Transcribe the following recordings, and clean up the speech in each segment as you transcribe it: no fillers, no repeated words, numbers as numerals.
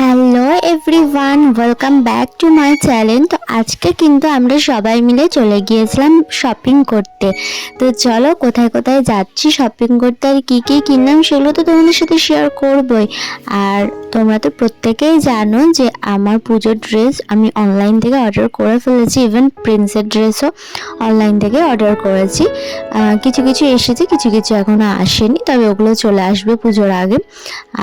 Hello everyone, welcome back to my channel. তো আজকে কিন্তু আমরা সবাই মিলে চলে গিয়েছিলাম শপিং করতে। তো চলো কোথায় কোথায় যাচ্ছি শপিং করতে আর কী কী কিনলাম সেগুলো তো তোমাদের সাথে শেয়ার করবই। আর তোমরা তো প্রত্যেকেই জানো যে আমার পুজোর ড্রেস আমি অনলাইন থেকে অর্ডার করে ফেলেছি, ইভেন প্রিন্সের ড্রেসও অনলাইন থেকে অর্ডার করেছি। কিছু কিছু এসেছে, কিছু কিছু এখনও আসেনি, তবে ওগুলো চলে আসবে পুজোর আগে।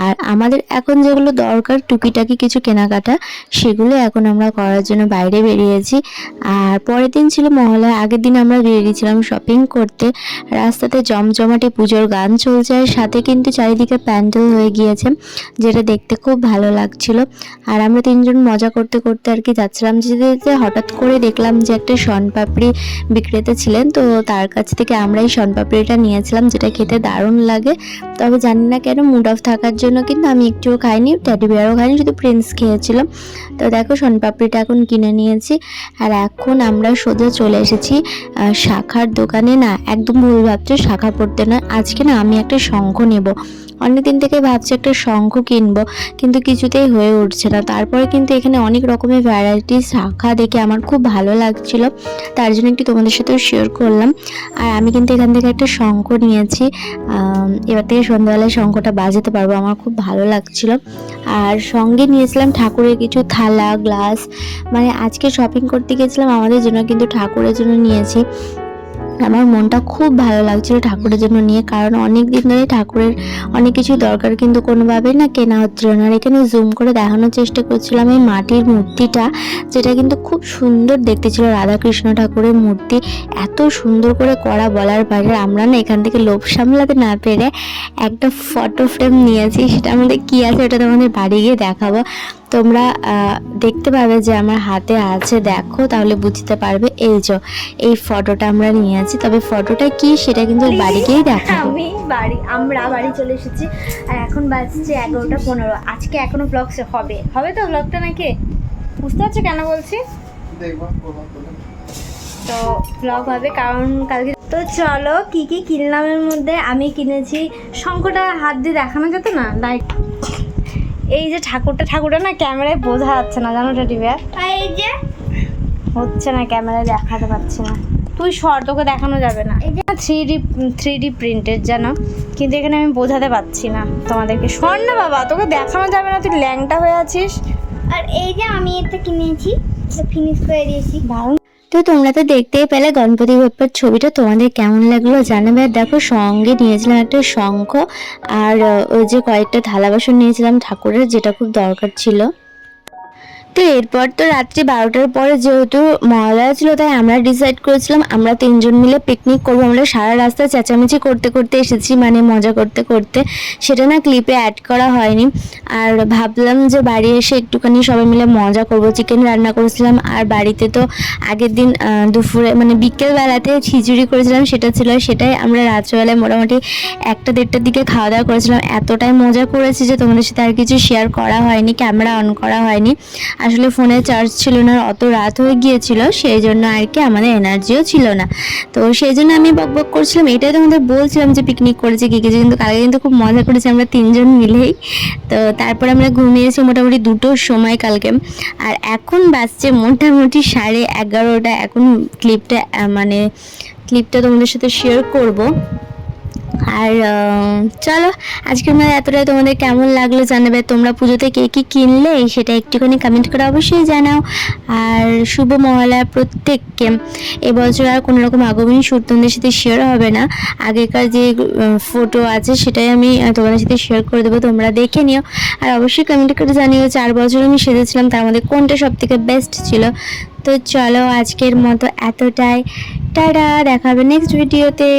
আর আমাদের এখন যেগুলো দরকার টুকিটাকি কিছু কেনাকাটা, সেগুলো এখন আমরা করার জন্য বাইরে বেরিয়েছি। আর পরের দিন ছিল মহালয়া, আগের দিন আমরা বেরিয়েছিলাম শপিং করতে। রাস্তাতে জমজমাটে পুজোর গান চলছে, আর সাথে কিন্তু চারিদিকে প্যান্ডেল হয়ে গিয়েছে, যেটা দেখতে খুব ভালো লাগছিল। আর আমরা তিনজন মজা করতে করতে আর কি যাচ্ছিলাম, যেতে যেতে হঠাৎ করে দেখলাম যে একটা শনপাপড়ি বিক্রেতা ছিলেন। তো তার কাছ থেকে আমরা এই শনপাপড়িটা নিয়েছিলাম, যেটা খেতে দারুণ লাগে। তবে জানি না কেন মুড অফ থাকার জন্য কিন্তু আমি একটুও খাইনি, টেডি বিয়ারও খাইনি, শুধু প্রিন্স খেয়েছিলাম। তো দেখো শনপাপড়িটা এখন কিনে নিয়েছি। আর এখন আমরা সোজা চলে এসেছি শাখার দোকানে। না, একদম ভুল ভাবছো, শাখা পড়তে নয়, আজকে না আমি একটা শঙ্খ নেব। অনেকদিন থেকে ভাবছি একটা শঙ্খ কিনবো, কিন্তু কিছুতেই হয়ে উঠছে না। তারপরে কিন্তু এখানে অনেক রকমের ভ্যারাইটি শাখা দেখে আমার খুব ভালো লাগছিল, তার জন্য একটু তোমাদের সাথেও শেয়ার করলাম। আর আমি কিন্তু এখান থেকে একটা শঙ্খ নিয়েছি, এবার থেকে সন্ধ্যাবেলায় শঙ্খটা বাজাতে পারবো, আমার খুব ভালো লাগছিল। আর সঙ্গে নিয়েছিলাম ঠাকুরের কিছু থালা গ্লাস, মানে আজকে শপিং করতে গেছিলাম আমাদের জন্য, কিন্তু ঠাকুরের জন্য নিয়েছি। আমার মনটা খুব ভালো লাগছিল ঠাকুরের জন্য নিয়ে, কারণ অনেক দিন ধরে ঠাকুরের অনেক কিছু দরকার কিন্তু কোনোভাবেই না কেনা হচ্ছিল না। আর এখানে জুম করে দেখানোর চেষ্টা করছিলাম এই মাটির মূর্তিটা, যেটা কিন্তু খুব সুন্দর দেখতে ছিল, রাধাকৃষ্ণ ঠাকুরের মূর্তি, এত সুন্দর করে করা বলার বাইরে। আমরা না এখান থেকে লোভ সামলাতে না পেরে একটা ফটো ফ্রেম নিয়েছি, সেটা আমাদের কী আছে ওটা তোমাদের বাড়ি গিয়ে দেখাবো। তোমরা দেখতে পাবে যে আমার হাতে আছে, দেখো তাহলে বুঝতে পারবে। এই ফটোটা আমরা নিয়েছি, তবে ফটোটা কি সেটা কিন্তু বাড়ি গিয়েই দেখাবো। আমরা বাড়ি চলে এসেছি, আর এখন বাজছে 11:15। আজকে এখনো ব্লগ হবে তো ব্লগটা নাকি বুঝতে পারছো কেন বলছি, তো ব্লগ হবে কারণ কালকে। তো চলো কি কি কিনলাম। এর মধ্যে আমি কিনেছি শঙ্খটা, হাত দিয়ে দেখানো যেত না, লাইক এই যে ঠাকুরটা না ক্যামেরায় বোঝা যাচ্ছে না, জানো টেডি বিয়ার, এই যে হচ্ছে না, ক্যামেরায় দেখাতে পাচ্ছি না। তুই সর, তোকে দেখানো যাবে না। এই যে 3D প্রিন্টেড জানো, কিন্তু এখানে আমি বোঝাতে পারছি না তোমাদেরকে। সর না বাবা, তোকে দেখানো যাবে না, তুই ল্যাংটা হয়ে আছিস। আর এই যে আমি এটা কিনেছি, ফিনিশ করে দিয়েছি, দারুণ। তো তোমরা তো দেখতেই পেলে গণপতি বাপ্পার ছবিটা, তোমাদের কেমন লাগলো জানাবে। আর দেখো সঙ্গে নিয়েছিলাম একটা শঙ্খ, আর ওই যে কয়েকটা থালা বাসন নিয়েছিলাম ঠাকুরের, যেটা খুব দরকার ছিল। তো এরপর তো রাত্রি 12টার পরে যেহেতু মহালয়া ছিল, তাই আমরা ডিসাইড করেছিলাম আমরা তিনজন মিলে পিকনিক করবো। আমরা সারা রাস্তা চেঁচামেচি করতে করতে এসেছি, মানে মজা করতে করতে, সেটা না ক্লিপে অ্যাড করা হয়নি। আর ভাবলাম যে বাড়ি এসে একটুখানি সবাই মিলে মজা করব। চিকেন রান্না করেছিলাম, আর বাড়িতে তো আগের দিন দুপুরে মানে বিকেলবেলাতে খিচুড়ি করেছিলাম, সেটাই আমরা রাত্রেবেলায় মোটামুটি 1টা-1:30টার দিকে খাওয়া দাওয়া করেছিলাম। এতটাই মজা করেছি যে তোমাদের সাথে আর কিছু শেয়ার করা হয়নি, ক্যামেরা অন করা হয়নি। আসলে ফোনে চার্জ ছিল না, অত রাত হয়ে গিয়েছিল, সেই জন্য আর কি আমাদের এনার্জিও ছিল না। তো সেই জন্য আমি বকবক করছিলাম, এটাই তোমাদের বলছিলাম যে পিকনিক করেছি কী কিছু, কিন্তু কালকে কিন্তু খুব মজা করেছি আমরা তিনজন মিলেই। তো তারপর আমরা ঘুমিয়েছি মোটামুটি 2টোর সময় কালকে। আর এখন বাজছে মোটামুটি 11:30। এখন ক্লিপটা তোমাদের সাথে শেয়ার করব। আর চলো আজকের মানে এতটাই। তোমাদের কেমন লাগলো জানাবে। তোমরা পুজোতে কে কী কিনলে সেটা একটুখানি কমেন্ট করে অবশ্যই জানাও। আর শুভ মহালয়া প্রত্যেককে। এবছর আর কোনো রকম আগমনী শ্যুট তোমাদের সাথে শেয়ার হবে না, আগেকার যে ফটো আছে সেটাই আমি তোমাদের সাথে শেয়ার করে দেবো, তোমরা দেখে নিও। আর অবশ্যই কমেন্ট করে জানিও 4 বছর আমি সেজেছিলাম, তার মধ্যে কোনটা সবথেকে বেস্ট ছিল। তো চলো আজকের মতো এতটাই, টাটা, দেখা হবে নেক্সট ভিডিওতে।